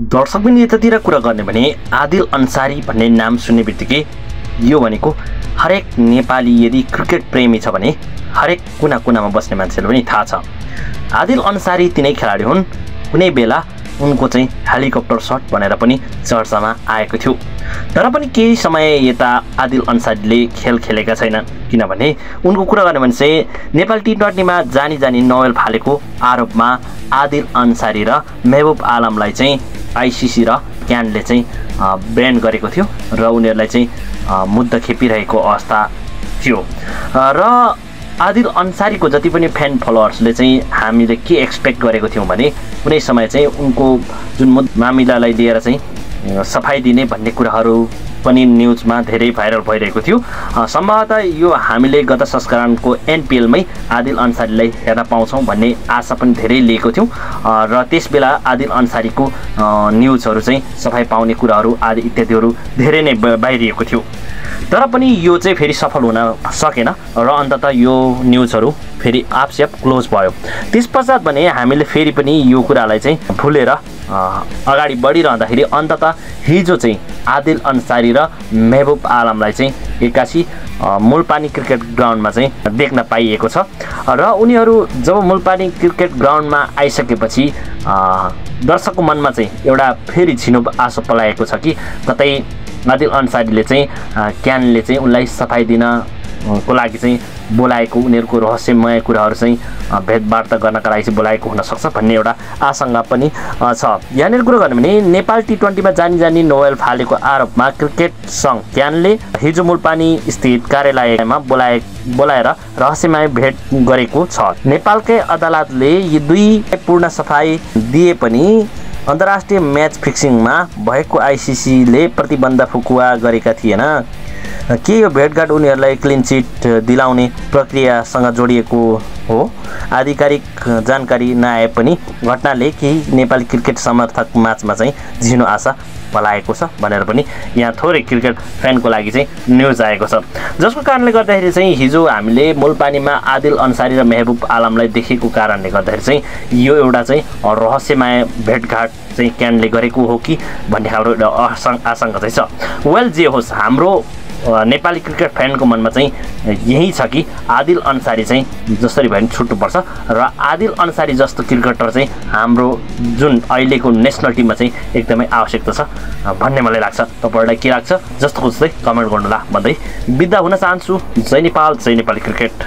दर्शक पनि यतातिर कुरा गर्ने भने आदिल अन्सारी भन्ने नाम सुन्ने बित्तिकै यो भनेको हरेक नेपाली यदि क्रिकेट प्रेमी छ भने हरेक कुना कुनामा बस्ने मान्छेले पनि थाहा छ। आदिल अन्सारी तिनै खेलाडी हुन्। कुनै बेला उनको चाहिँ हेलिकप्टर शट भनेर पनि चर्चामा आएको थियो। तर पनि केही समय यता आदिल अन्सारीले खेल खेलेका छैनन्, किनभने उनको कुरा गर्ने भने चाहिँ नेपाल टी20मा जानी जानी नोवेल फालेको आरोपमा आदिल अन्सारी र महबुब आलमलाई चाहिँ आइसिसी र क्यानले चाहिँ ब्यान गरेको थियो र उनीहरूलाई चाहिँ मुद्दा खेपिरहेको अवस्था थियो। र आदिल अन्सारीको जति पनि फ्यान फलोअर्सले चाहिँ हामीले के एक्सपेक्ट गरेको थियौँ भने कुनै समय चाहिँ उनको जुन मामिलालाई लिएर चाहिँ सफाई दिने भन्ने कुराहरू पनि न्युजमा धेरै भाइरल भइरहेको थियो। सम्भवतः यो हामीले गत संस्करणको एनपिएलमै आदिल अन्सारीलाई हेर्न पाउँछौँ भन्ने आशा पनि धेरै लिएको थियौँ र त्यसबेला आदिल अन्सारीको न्युजहरू चाहिँ सफाई पाउने कुराहरू आदि इत्यादिहरू धेरै नै बाहिरिएको थियो। तर पनि यो चाहिँ फेरि सफल हुन सकेन र अन्ततः यो न्युजहरू फेरि आफसेप क्लोज भयो। त्यसपश्चात भने हामीले फेरि पनि यो कुरालाई चाहिँ भुलेर अगाडि बढिरहँदाखेरि अन्ततः हिजो चाहिँ आदिल अन्सारी र महबुब आलमलाई चाहिँ एक्कासी मुलपानी क्रिकेट ग्राउन्डमा चाहिँ देख्न पाइएको छ र उनीहरू जब मुलपानी क्रिकेट ग्राउन्डमा आइसकेपछि दर्शकको मनमा चाहिँ एउटा फेरि छिनो आशा पलाएको छ कि कतै आदिल अन्सारीले चाहिँ क्यानले चाहिँ उनलाई सफाई दिनको लागि चाहिँ बोलाएको, उनीहरूको रहस्यमय कुराहरू चाहिँ भेटवार्ता गर्नका लागि चाहिँ बोलाएको हुनसक्छ भन्ने एउटा आशंका पनि छ। यहाँनिर कुरो गर्ने भने नेपाल टी20मा जानी जानी नोवेल फालेको आरोपमा क्रिकेट सङ्घ क्यानले हिजो मुलपानी स्थित कार्यालयमा बोलाएर रहस्यमय भेट गरेको छ। नेपालकै अदालतले यी दुई पूर्ण सफाई दिए पनि अन्तर्राष्ट्रिय म्याच फिक्सिङमा भएको आइसिसीले प्रतिबन्ध फुकुवा गरेका थिएन। के यो भेटघाट उनीहरूलाई क्लिन चिट दिलाउने प्रक्रियासँग जोडिएको हो? आधिकारिक जानकारी नआए पनि घटनाले केही नेपाली क्रिकेट समर्थक माझमा चाहिँ झिनो आशा पलाएको छ भनेर पनि यहाँ थोरै क्रिकेट फ्यानको लागि चाहिँ न्युज आएको छ, जसको कारणले गर्दाखेरि चाहिँ हिजो हामीले मुलपानीमा आदिल अन्सारी र महबुब आलमलाई देखेको कारणले गर्दाखेरि चाहिँ यो एउटा चाहिँ रहस्यमय भेटघाट चाहिँ क्यानले गरेको हो कि भन्ने खालको एउटा आशंका चाहिँ छ। वेल जे होस्, हाम्रो नेपाली क्रिकेट फ्यानको मनमा चाहिँ यही छ कि आदिल अन्सारी चाहिँ जसरी भए पनि छुट्नुपर्छ र आदिल अन्सारी जस्तो क्रिकेटर चाहिँ हाम्रो जुन अहिलेको नेसनल टिममा चाहिँ एकदमै आवश्यकता छ भन्ने मलाई लाग्छ। तपाईँहरूलाई के लाग्छ जस्तो खोज्दै कमेन्ट गर्नुहोला भन्दै बिदा हुन चाहन्छु। जय नेपाल, जय नेपाली क्रिकेट।